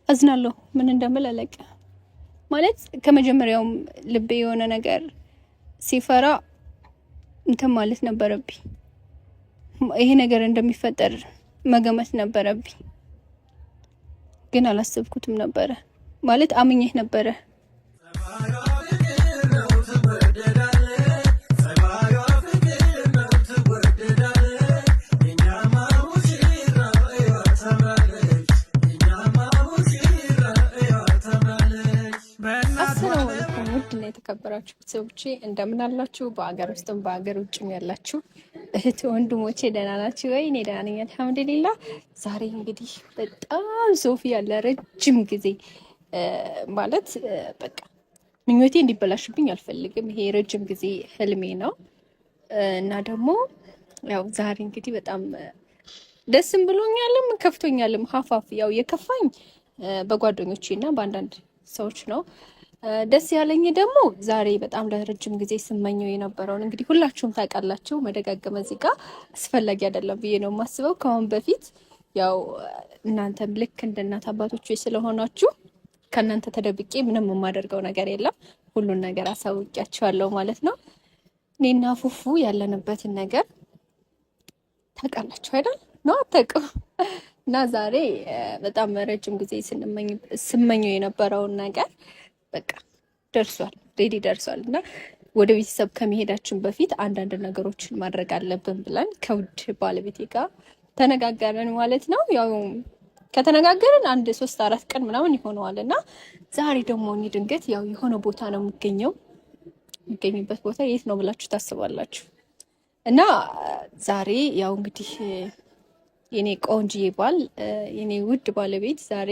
አዝናለሁ። ምን እንደምል አላውቅም። ማለት ከመጀመሪያውም ልቤ የሆነ ነገር ሲፈራ እንትን ማለት ነበረብኝ። ይሄ ነገር እንደሚፈጠር መገመት ነበረብኝ፣ ግን አላሰብኩትም ነበረ። ማለት አምኜህ ነበረ። ውድና የተከበራችሁ ቤተሰቦቼ እንደምን አላችሁ? በአገር ውስጥም በአገር ውጭም ያላችሁ እህት ወንድሞቼ ደህና ናችሁ ወይ? እኔ ደህና ነኝ አልሐምዱሊላህ። ዛሬ እንግዲህ በጣም ሶፊ ያለ ረጅም ጊዜ ማለት በቃ ምኞቴ እንዲበላሽብኝ አልፈልግም። ይሄ ረጅም ጊዜ ህልሜ ነው እና ደግሞ ያው ዛሬ እንግዲህ በጣም ደስም ብሎኛልም ከፍቶኛልም። ሀፋፍ ያው የከፋኝ በጓደኞቼ እና በአንዳንድ ሰዎች ነው። ደስ ያለኝ ደግሞ ዛሬ በጣም ለረጅም ጊዜ ስመኘው የነበረውን እንግዲህ ሁላችሁም ታውቃላችሁ። መደጋገም እዚህ ጋር አስፈላጊ አይደለም ብዬ ነው የማስበው። ከአሁን በፊት ያው እናንተም ልክ እንደ እናት አባቶች ስለሆናችሁ ከእናንተ ተደብቄ ምንም የማደርገው ነገር የለም። ሁሉን ነገር አሳውቂያችኋለሁ ማለት ነው። እኔና ፉፉ ያለንበትን ነገር ታውቃላችሁ አይደል? ነው አታውቁም? እና ዛሬ በጣም ረጅም ጊዜ ስመኘው የነበረውን ነገር በቃ ደርሷል፣ ሬዲ ደርሷል። እና ወደ ቤተሰብ ከመሄዳችን በፊት አንዳንድ ነገሮችን ማድረግ አለብን ብለን ከውድ ባለቤቴ ጋር ተነጋገርን ማለት ነው። ያው ከተነጋገርን 1-3-4 ቀን ምናምን ይሆነዋል። እና ዛሬ ደግሞ እኔ ድንገት ያው የሆነ ቦታ ነው የሚገኝበት ቦታ የት ነው ብላችሁ ታስባላችሁ? እና ዛሬ ያው እንግዲህ የኔ ቆንጅዬ ባል የኔ ውድ ባለቤት ዛሬ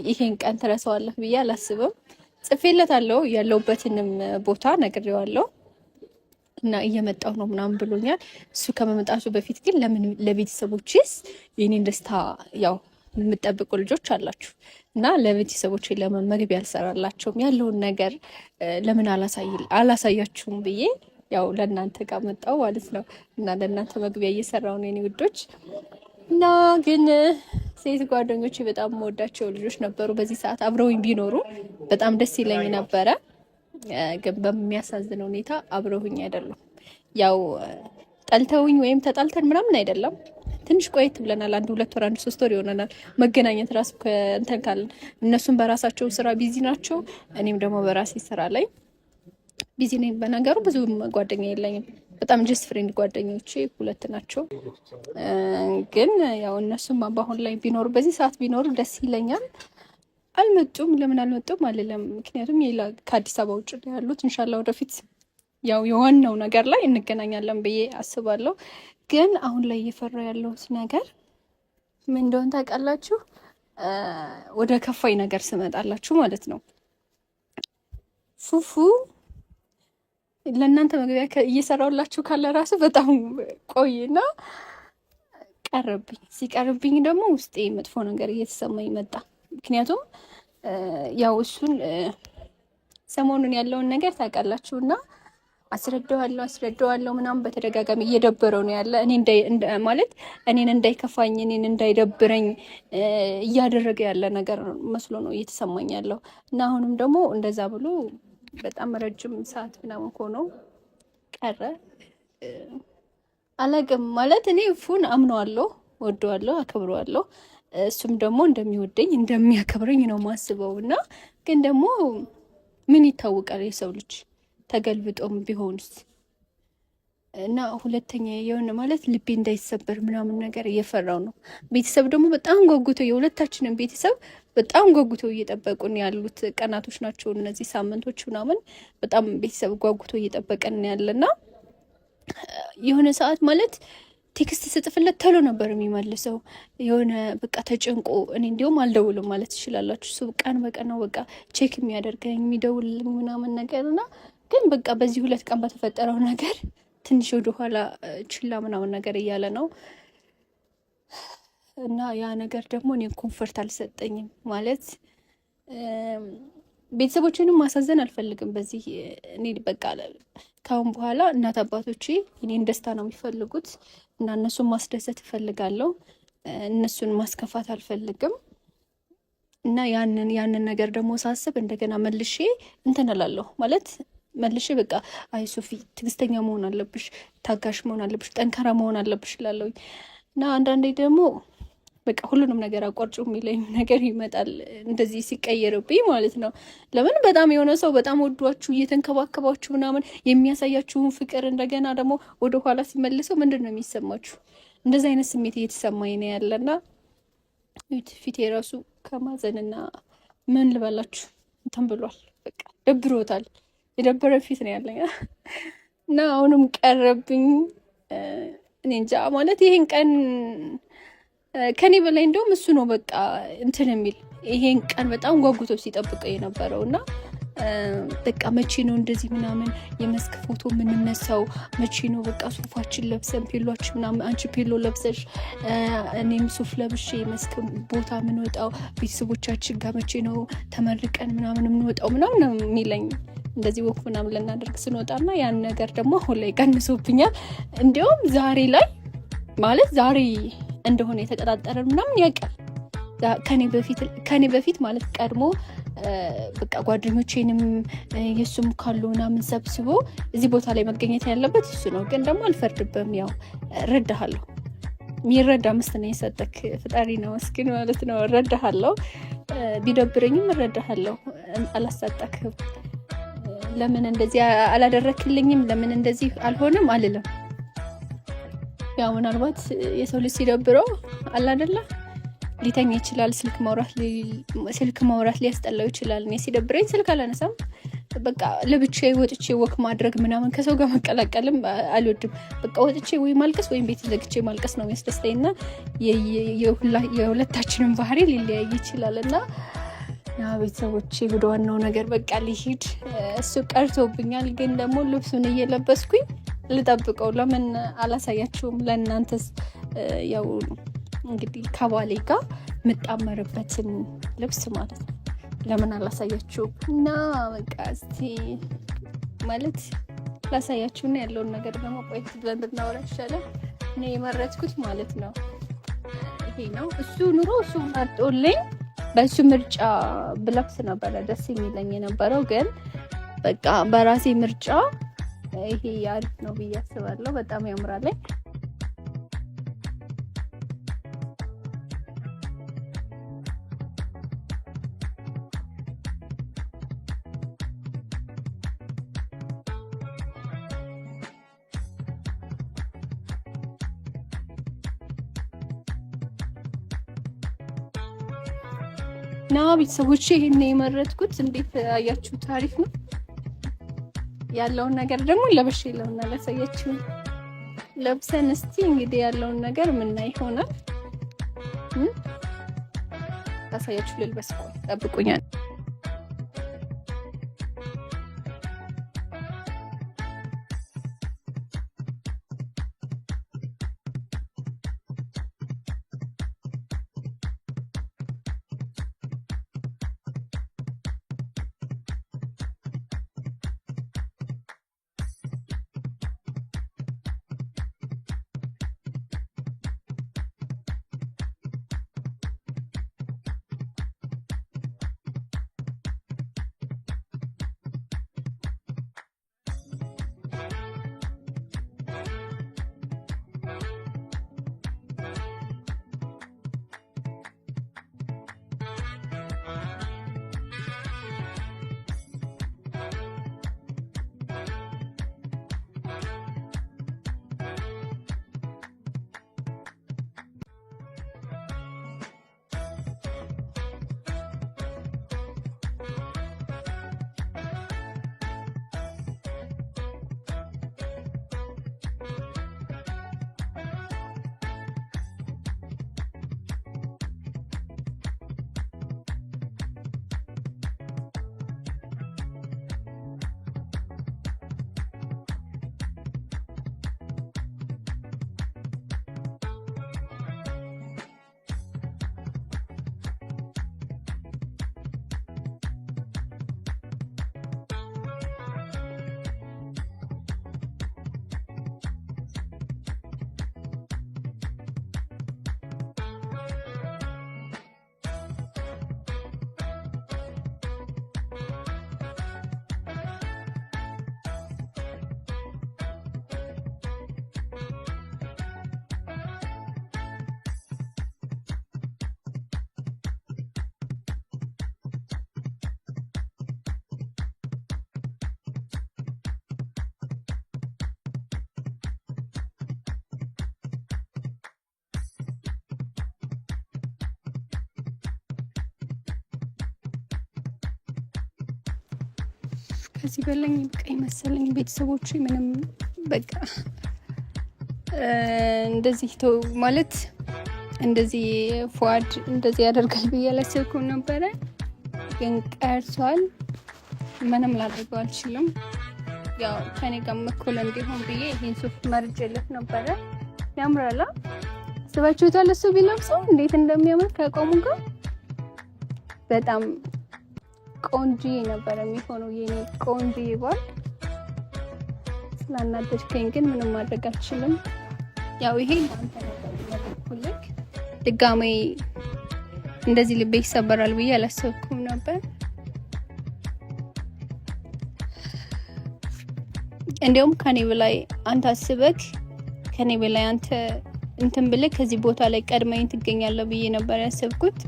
ይሄን ቀን ትረሳዋለህ ብዬ አላስብም። ጽፌለታለሁ፣ ያለውበትንም ቦታ ነግሬዋለሁ እና እየመጣው ነው ምናምን ብሎኛል። እሱ ከመምጣቱ በፊት ግን ለምን ለቤተሰቦችስ የኔን ደስታ ያው የምጠብቁ ልጆች አላችሁ እና ለቤተሰቦች ለምን መግቢያ አልሰራላቸውም ያለውን ነገር ለምን አላሳያችሁም ብዬ ያው ለእናንተ ጋር መጣው ማለት ነው። እና ለእናንተ መግቢያ እየሰራው ነው የኔ ውዶች። እና ግን ሴት ጓደኞቼ በጣም የምወዳቸው ልጆች ነበሩ። በዚህ ሰዓት አብረውኝ ቢኖሩ በጣም ደስ ይለኝ ነበረ። ግን በሚያሳዝን ሁኔታ አብረውኝ አይደለም። ያው ጠልተውኝ ወይም ተጣልተን ምናምን አይደለም። ትንሽ ቆየት ብለናል። 1-2 ወር 1-3 ወር ይሆነናል መገናኘት ራሱ ከእንትን ካልን። እነሱም በራሳቸው ስራ ቢዚ ናቸው፣ እኔም ደግሞ በራሴ ስራ ላይ ቢዚ ነኝ። በነገሩ ብዙ ጓደኛ የለኝም። በጣም ጀስት ፍሬንድ ጓደኞቼ 2 ናቸው። ግን ያው እነሱም በአሁን ላይ ቢኖሩ በዚህ ሰዓት ቢኖሩ ደስ ይለኛል። አልመጡም። ለምን አልመጡም አልልም። ምክንያቱም ከአዲስ አበባ ውጭ ያሉት ኢንሻላህ ወደፊት ያው የዋናው ነገር ላይ እንገናኛለን ብዬ አስባለሁ። ግን አሁን ላይ እየፈራ ያለሁት ነገር ምን እንደሆነ ታውቃላችሁ? ወደ ከፋይ ነገር ስመጣላችሁ ማለት ነው። ፉፉ ለእናንተ መግቢያ እየሰራሁላችሁ ካለ ራሱ በጣም ቆይና ቀረብኝ። ሲቀርብኝ ደግሞ ውስጤ መጥፎ ነገር እየተሰማኝ መጣ። ምክንያቱም ያው እሱን ሰሞኑን ያለውን ነገር ታውቃላችሁ እና አስረዳዋለሁ ምናምን በተደጋጋሚ እየደበረው ነው ያለ። እኔ ማለት እኔን እንዳይከፋኝ እኔን እንዳይደብረኝ እያደረገ ያለ ነገር መስሎ ነው እየተሰማኝ ያለው እና አሁንም ደግሞ እንደዛ ብሎ በጣም ረጅም ሰዓት ምናምን ሆኖ ቀረ። አላውቅም ማለት እኔ ፉን አምነዋለሁ፣ ወደዋለሁ፣ አከብረዋለሁ። እሱም ደግሞ እንደሚወደኝ እንደሚያከብረኝ ነው ማስበው እና ግን ደግሞ ምን ይታወቃል የሰው ልጅ ተገልብጦም ቢሆንስ እና ሁለተኛ የሆነ ማለት ልቤ እንዳይሰበር ምናምን ነገር እየፈራው ነው። ቤተሰብ ደግሞ በጣም ጓጉቶ የሁለታችንን ቤተሰብ በጣም ጓጉቶ እየጠበቁን ያሉት ቀናቶች ናቸው እነዚህ ሳምንቶች ምናምን። በጣም ቤተሰብ ጓጉቶ እየጠበቀን ያለና የሆነ ሰዓት ማለት ቴክስት ስጥፍለት ተሎ ነበር የሚመልሰው። የሆነ በቃ ተጨንቆ እኔ እንዲሁም አልደውልም ማለት ትችላላችሁ። እሱ ቀን በቀን ነው በቃ ቼክ የሚያደርገኝ የሚደውልልኝ ምናምን ነገር እና ግን በቃ በዚህ 2 ቀን በተፈጠረው ነገር ትንሽ ወደኋላ ችላ ምናምን ነገር እያለ ነው እና ያ ነገር ደግሞ እኔ ኮንፈርት አልሰጠኝም። ማለት ቤተሰቦችንም ማሳዘን አልፈልግም። በዚህ እኔ በቃ ካሁን በኋላ እናት አባቶቼ እኔን ደስታ ነው የሚፈልጉት እና እነሱን ማስደሰት እፈልጋለሁ። እነሱን ማስከፋት አልፈልግም እና ያንን ነገር ደግሞ ሳስብ እንደገና መልሼ እንትን እላለሁ ማለት መልሼ በቃ አይ ሶፊ ትዕግስተኛ መሆን አለብሽ፣ ታጋሽ መሆን አለብሽ፣ ጠንካራ መሆን አለብሽ እላለሁኝ። እና አንዳንዴ ደግሞ በቃ ሁሉንም ነገር አቋርጮ የሚለኝ ነገር ይመጣል እንደዚህ ሲቀየርብኝ ማለት ነው። ለምን በጣም የሆነ ሰው በጣም ወዷችሁ እየተንከባከባችሁ ምናምን የሚያሳያችሁን ፍቅር እንደገና ደግሞ ወደ ኋላ ሲመልሰው ምንድን ነው የሚሰማችሁ? እንደዚህ አይነት ስሜት እየተሰማኝ ነው ያለና ፊቴ ራሱ ከማዘንና ምን ልበላችሁ እንትን ብሏል። በቃ ደብሮታል። የደበረ ፊት ነው ያለኝ እና አሁንም ቀረብኝ። እኔ እንጃ ማለት ይሄን ቀን ከኔ በላይ እንደውም እሱ ነው በቃ እንትን የሚል ይሄን ቀን በጣም ጓጉቶ ሲጠብቀው የነበረው እና በቃ መቼ ነው እንደዚህ ምናምን የመስክ ፎቶ የምንነሳው? መቼ ነው በቃ ሱፋችን ለብሰን ፔሏችን ምናምን አንቺ ፔሎ ለብሰሽ እኔም ሱፍ ለብሼ የመስክ ቦታ የምንወጣው? ቤተሰቦቻችን ጋር መቼ ነው ተመርቀን ምናምን የምንወጣው ምናምን ነው የሚለኝ እንደዚህ ወክ ምናምን ልናደርግ ስንወጣና ያን ነገር ደግሞ አሁን ላይ ቀንሶብኛል። እንዲያውም ዛሬ ላይ ማለት ዛሬ እንደሆነ የተቀጣጠረን ምናምን ያውቃል ከኔ በፊት ማለት ቀድሞ በቃ ጓደኞቼንም የሱም ካሉ ምናምን ሰብስቦ እዚህ ቦታ ላይ መገኘት ያለበት እሱ ነው። ግን ደግሞ አልፈርድብም። ያው እረዳሃለሁ። የሚረዳ ምስት ነው የሰጠክ ፍጣሪ ነው መስኪን ማለት ነው። እረዳሃለሁ። ቢደብረኝም እረዳሃለሁ። አላሳጣክም። ለምን እንደዚህ አላደረክልኝም፣ ለምን እንደዚህ አልሆነም አልልም። ያው ምናልባት የሰው ልጅ ሲደብረው አላደለ ሊተኛ ይችላል። ስልክ ማውራት ሊያስጠላው ይችላል። እኔ ሲደብረኝ ስልክ አላነሳም። በቃ ለብቻዬ ወጥቼ ወክ ማድረግ ምናምን ከሰው ጋር መቀላቀልም አልወድም። በቃ ወጥቼ ወይ ማልቀስ ወይም ቤት ዘግቼ ማልቀስ ነው የሚያስደስተኝና የሁለታችንም ባህሪ ሊለያይ ይችላልና ያ ቤተሰቦቼ ወደ ዋናው ነገር በቃ ሊሄድ እሱ ቀርቶብኛል። ግን ደግሞ ልብሱን እየለበስኩኝ ልጠብቀው። ለምን አላሳያችሁም? ለእናንተስ ያው እንግዲህ ከባሌ ጋር የምጣመርበትን ልብስ ማለት ነው ለምን አላሳያችሁም? እና በቃ እስቲ ማለት ላሳያችሁና ያለውን ነገር ደግሞ ቆይት ብለን ብናወራ ይሻላል። እኔ የመረጥኩት ማለት ነው ይሄ ነው። እሱ ኑሮ እሱ መርጦልኝ በእሱ ምርጫ ብለብስ ነበረ ደስ የሚለኝ የነበረው። ግን በቃ በራሴ ምርጫ ይሄ አሪፍ ነው ብዬ አስባለሁ። በጣም ያምራለኝ። እና ቤተሰቦቼ ይሄን የመረጥኩት እንዴት አያችሁት? አሪፍ ነው። ያለውን ነገር ደግሞ ለብሼ ለውና ላሳያችሁ። ለብሰን እስቲ እንግዲህ ያለውን ነገር ምናይ ይሆናል። ላሳያችሁ። ልልበስ፣ ጠብቁኛል። ከዚህ በላይ በቃ መሰለኝ ቤተሰቦቼ ምንም በቃ እንደዚህ ማለት እንደዚህ ፏድ እንደዚህ ያደርጋል ብዬ አላሰብኩም ነበረ፣ ግን ቀርቷል። ምንም ላደርገው አልችልም። ያው ከኔ ጋር መኮል እንዲሆን ብዬ ይሄን ሱፍ መርጬለት ነበረ። ያምራላ። ስባችሁታል? እሱ ቢለብሰው እንዴት እንደሚያምር ከቆሙ ጋር በጣም ቆንጆ ነበር የሚሆነው። የኔ ቆንጆ ይባል ስላናደድከኝ ግን ምንም ማድረግ አልችልም። ያው ይሄ አንተ ነበር ድጋሜ እንደዚህ ልቤ ይሰበራል ብዬ አላሰብኩም ነበር። እንዲያውም ከኔ በላይ አንተ አስበክ ከኔ በላይ አንተ እንትን ብለህ ከዚህ ቦታ ላይ ቀድመኝ ትገኛለህ ብዬ ነበር ያሰብኩት።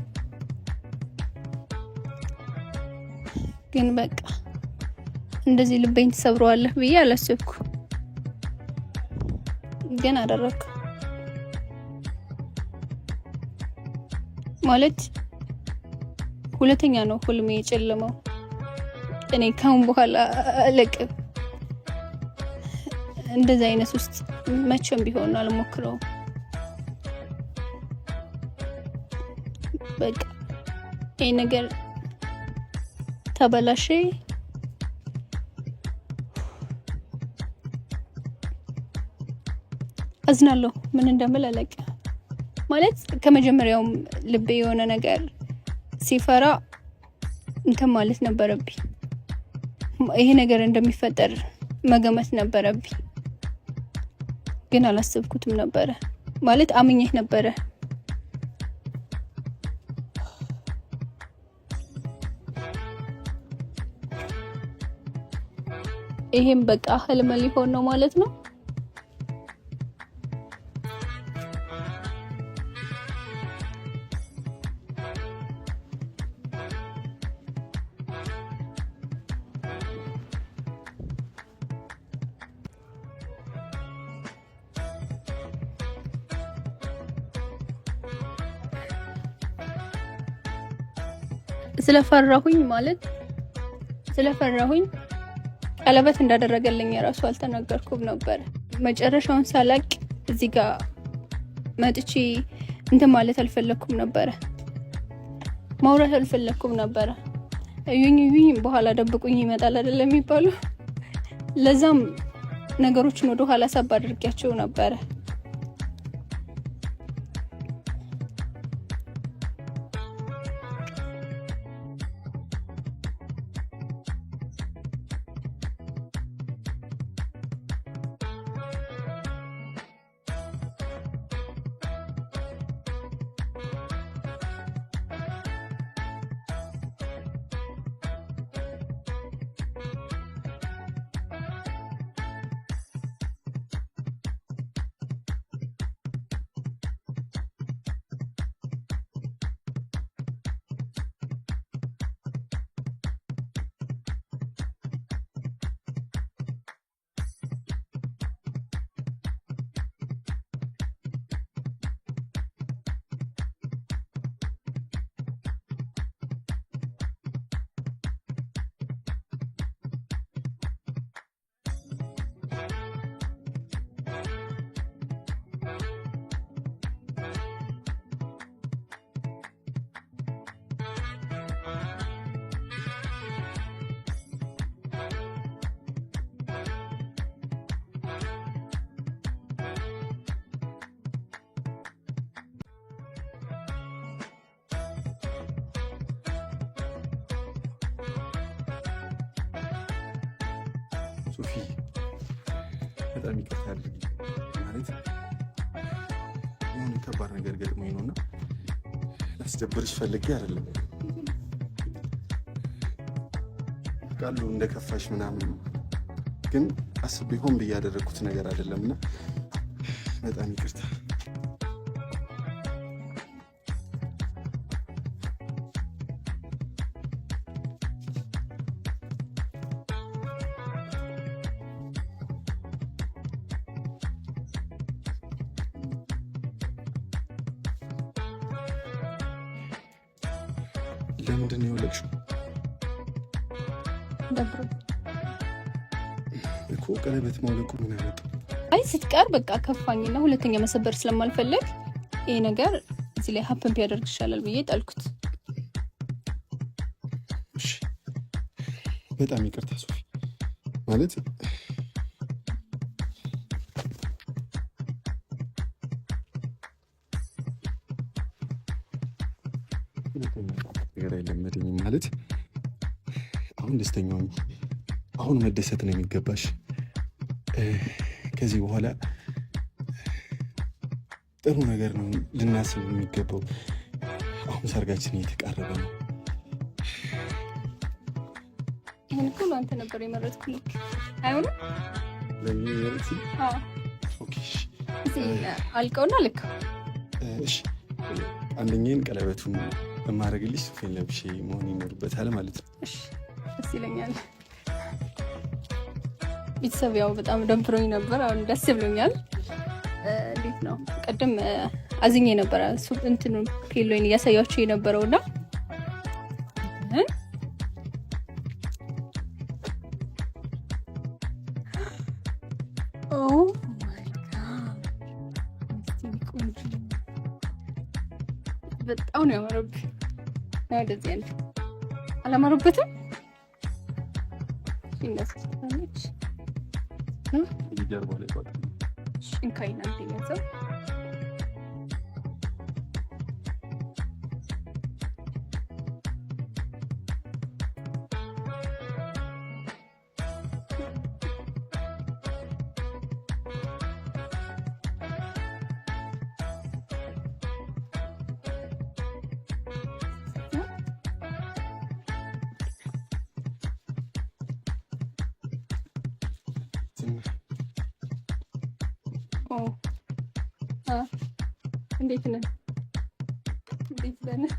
ግን በቃ እንደዚህ ልቤን ትሰብረዋለህ ብዬ አላሰብኩም። ግን አደረኩ ማለት ሁለተኛ ነው ሁልሜ የጨለመው። እኔ ካሁን በኋላ አለቅም እንደዛ አይነት ውስጥ መቼም ቢሆን አልሞክረውም። በቃ ይሄ ነገር ተበላሸ። አዝናለሁ። ምን እንደምል አላውቅም። ማለት ከመጀመሪያውም ልቤ የሆነ ነገር ሲፈራ እንትን ማለት ነበረብኝ። ይሄ ነገር እንደሚፈጠር መገመት ነበረብኝ። ግን አላሰብኩትም ነበረ። ማለት አምኜህ ነበረ። ይሄም በቃ ህልም ሊሆን ነው ማለት ነው። ስለፈራሁኝ ቀለበት እንዳደረገልኝ የራሱ አልተናገርኩም ነበር። መጨረሻውን ሳላቅ እዚህ ጋር መጥቼ እንትን ማለት አልፈለኩም ነበር። ማውራት አልፈለኩም ነበር። እዩኝ በኋላ ደብቁኝ ይመጣል አይደል የሚባለው። ለዛም ነገሮችን ወደ ኋላ ሳብ አድርጌያቸው ነበር። ሶፊ በጣም ይቅርታ አድርጊ። ማለት የሆነ ከባድ ነገር ገጥሞኝ ነውና ላስደብርሽ ፈልጌ አይደለም። ቃሉ እንደከፋሽ ምናምን ግን አስቤ ሆን ብዬ ያደረኩት ነገር አይደለምና በጣም ይቅርታ። ለምንድን ነው የወለድሽው? ደብሮ እኮ ቀለበት ማውለቁ ምን አመጣ? አይ ስትቀር በቃ ከፋኝና ሁለተኛ መሰበር ስለማልፈልግ ይሄ ነገር እዚህ ላይ ሀፕን ቢያደርግ ይሻላል ብዬ ጣልኩት። እሺ በጣም ይቅርታ ሶፊ። ማለት ነገር አይለመደኝም። ማለት አሁን ደስተኛ ነኝ። አሁን መደሰት ነው የሚገባሽ። ከዚህ በኋላ ጥሩ ነገር ነው ልናስብ የሚገባው። አሁን ሰርጋችን እየተቃረበ ነው። ይሄን ሁሉ አንተ ነበር የመረጥኩልህ አይሆንም? ለምን ይረጥ? ኦኬ እሺ አልቀውና ልክ እሺ። አንደኛን ቀለበቱን በማድረግልሽ ሱፌን ለብሼ መሆን ይኖርበታል ማለት ነው። እሺ ደስ ይለኛል። ቤተሰብ ያው በጣም ደብሮኝ ነበር። አሁን ደስ ብሎኛል። እንዴት ነው ቀደም አዝኜ ነበረ እንትኑ ፔሎይን እያሳያችሁ የነበረውና በጣም ነው ያማረብህ። እንደዚህ አይነት አላማረበትም? እንደዚህ ይጀርባ ላይ ቋጥ እንካይና እንደያዘው እንዴት ነህ? እንዴት ነህ?